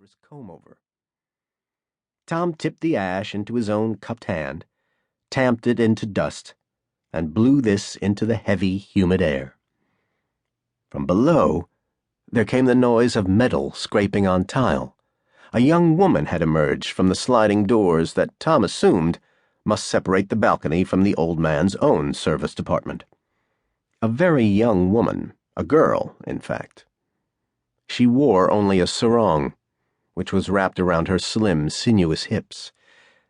dexterous comb-over. Tom tipped the ash into his own cupped hand, tamped it into dust, and blew this into the heavy, humid air. From below, there came the noise of metal scraping on tile. A young woman had emerged from the sliding doors that Tom assumed must separate the balcony from the old man's own service department. A very young woman, a girl, in fact. She wore only a sarong, which was wrapped around her slim, sinuous hips,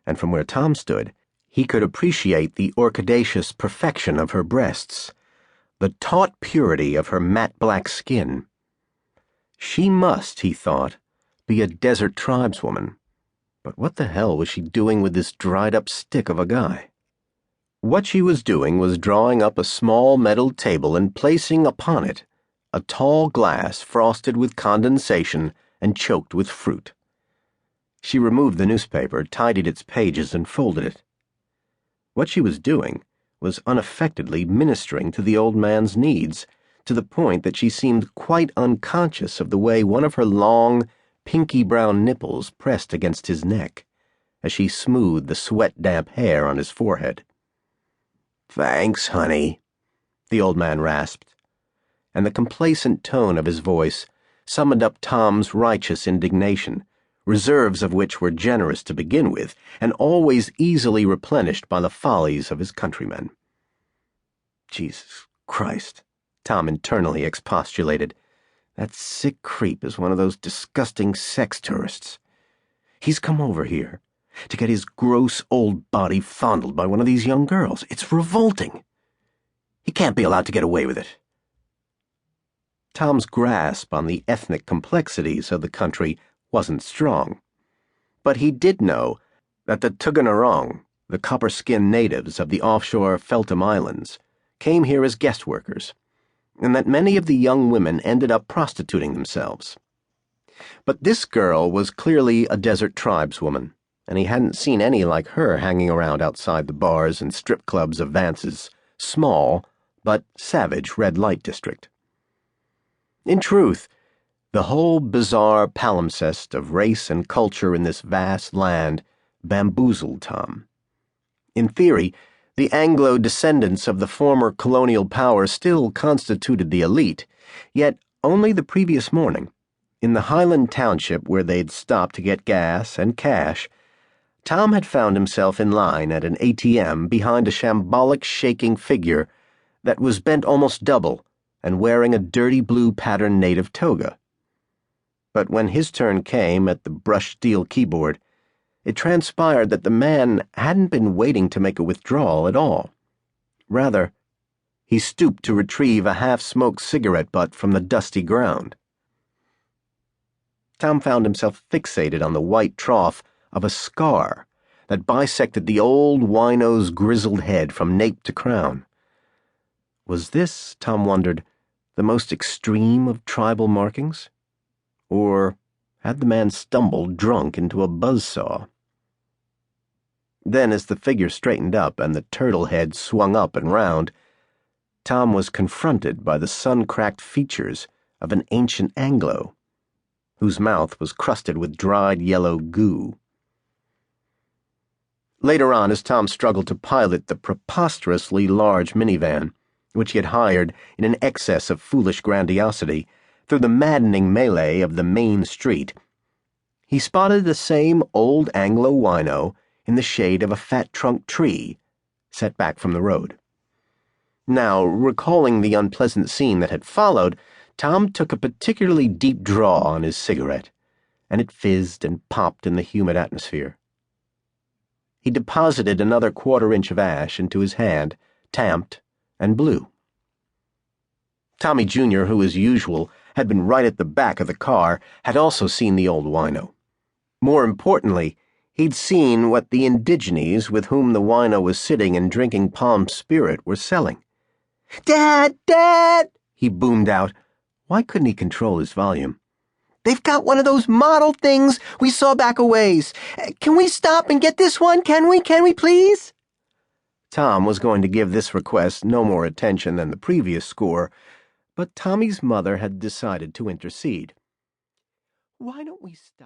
and from where Tom stood, he could appreciate the orchidaceous perfection of her breasts, the taut purity of her matte black skin. She must, he thought, be a desert tribeswoman, but what the hell was she doing with this dried-up stick of a guy? What she was doing was drawing up a small metal table and placing upon it a tall glass frosted with condensation and choked with fruit. She removed the newspaper, tidied its pages, and folded it. What she was doing was unaffectedly ministering to the old man's needs, to the point that she seemed quite unconscious of the way one of her long, pinky-brown nipples pressed against his neck as she smoothed the sweat-damp hair on his forehead. "Thanks, honey," the old man rasped, and the complacent tone of his voice summoned up Tom's righteous indignation, reserves of which were generous to begin with and always easily replenished by the follies of his countrymen. Jesus Christ, Tom internally expostulated. That sick creep is one of those disgusting sex tourists. He's come over here to get his gross old body fondled by one of these young girls. It's revolting. He can't be allowed to get away with it. Tom's grasp on the ethnic complexities of the country wasn't strong, but he did know that the Tuganarong, the copper-skinned natives of the offshore Feltham Islands, came here as guest workers, and that many of the young women ended up prostituting themselves. But this girl was clearly a desert tribeswoman, and he hadn't seen any like her hanging around outside the bars and strip clubs of Vance's small but savage red light district. In truth, the whole bizarre palimpsest of race and culture in this vast land bamboozled Tom. In theory, the Anglo descendants of the former colonial power still constituted the elite, yet only the previous morning, in the Highland township where they'd stopped to get gas and cash, Tom had found himself in line at an ATM behind a shambolic shaking figure that was bent almost double and wearing a dirty blue patterned native toga. But when his turn came at the brushed steel keyboard, it transpired that the man hadn't been waiting to make a withdrawal at all. Rather, he stooped to retrieve a half-smoked cigarette butt from the dusty ground. Tom found himself fixated on the white trough of a scar that bisected the old wino's grizzled head from nape to crown. Was this, Tom wondered, the most extreme of tribal markings? Or had the man stumbled drunk into a buzzsaw? Then, as the figure straightened up and the turtle head swung up and round, Tom was confronted by the sun-cracked features of an ancient Anglo, whose mouth was crusted with dried yellow goo. Later on, as Tom struggled to pilot the preposterously large minivan, which he had hired in an excess of foolish grandiosity, through the maddening melee of the main street, he spotted the same old Anglo wino in the shade of a fat-trunked tree, set back from the road. Now, recalling the unpleasant scene that had followed, Tom took a particularly deep draw on his cigarette, and it fizzed and popped in the humid atmosphere. He deposited another quarter-inch of ash into his hand, tamped, and blew. Tommy Jr., who as usual had been right at the back of the car, had also seen the old wino. More importantly, he'd seen what the indigenes with whom the wino was sitting and drinking palm spirit were selling. "Dad! Dad!" he boomed out. Why couldn't he control his volume? "They've got one of those model things we saw back a ways. Can we stop and get this one? Can we please?" Tom was going to give this request no more attention than the previous score, but Tommy's mother had decided to intercede. "Why don't we stop?"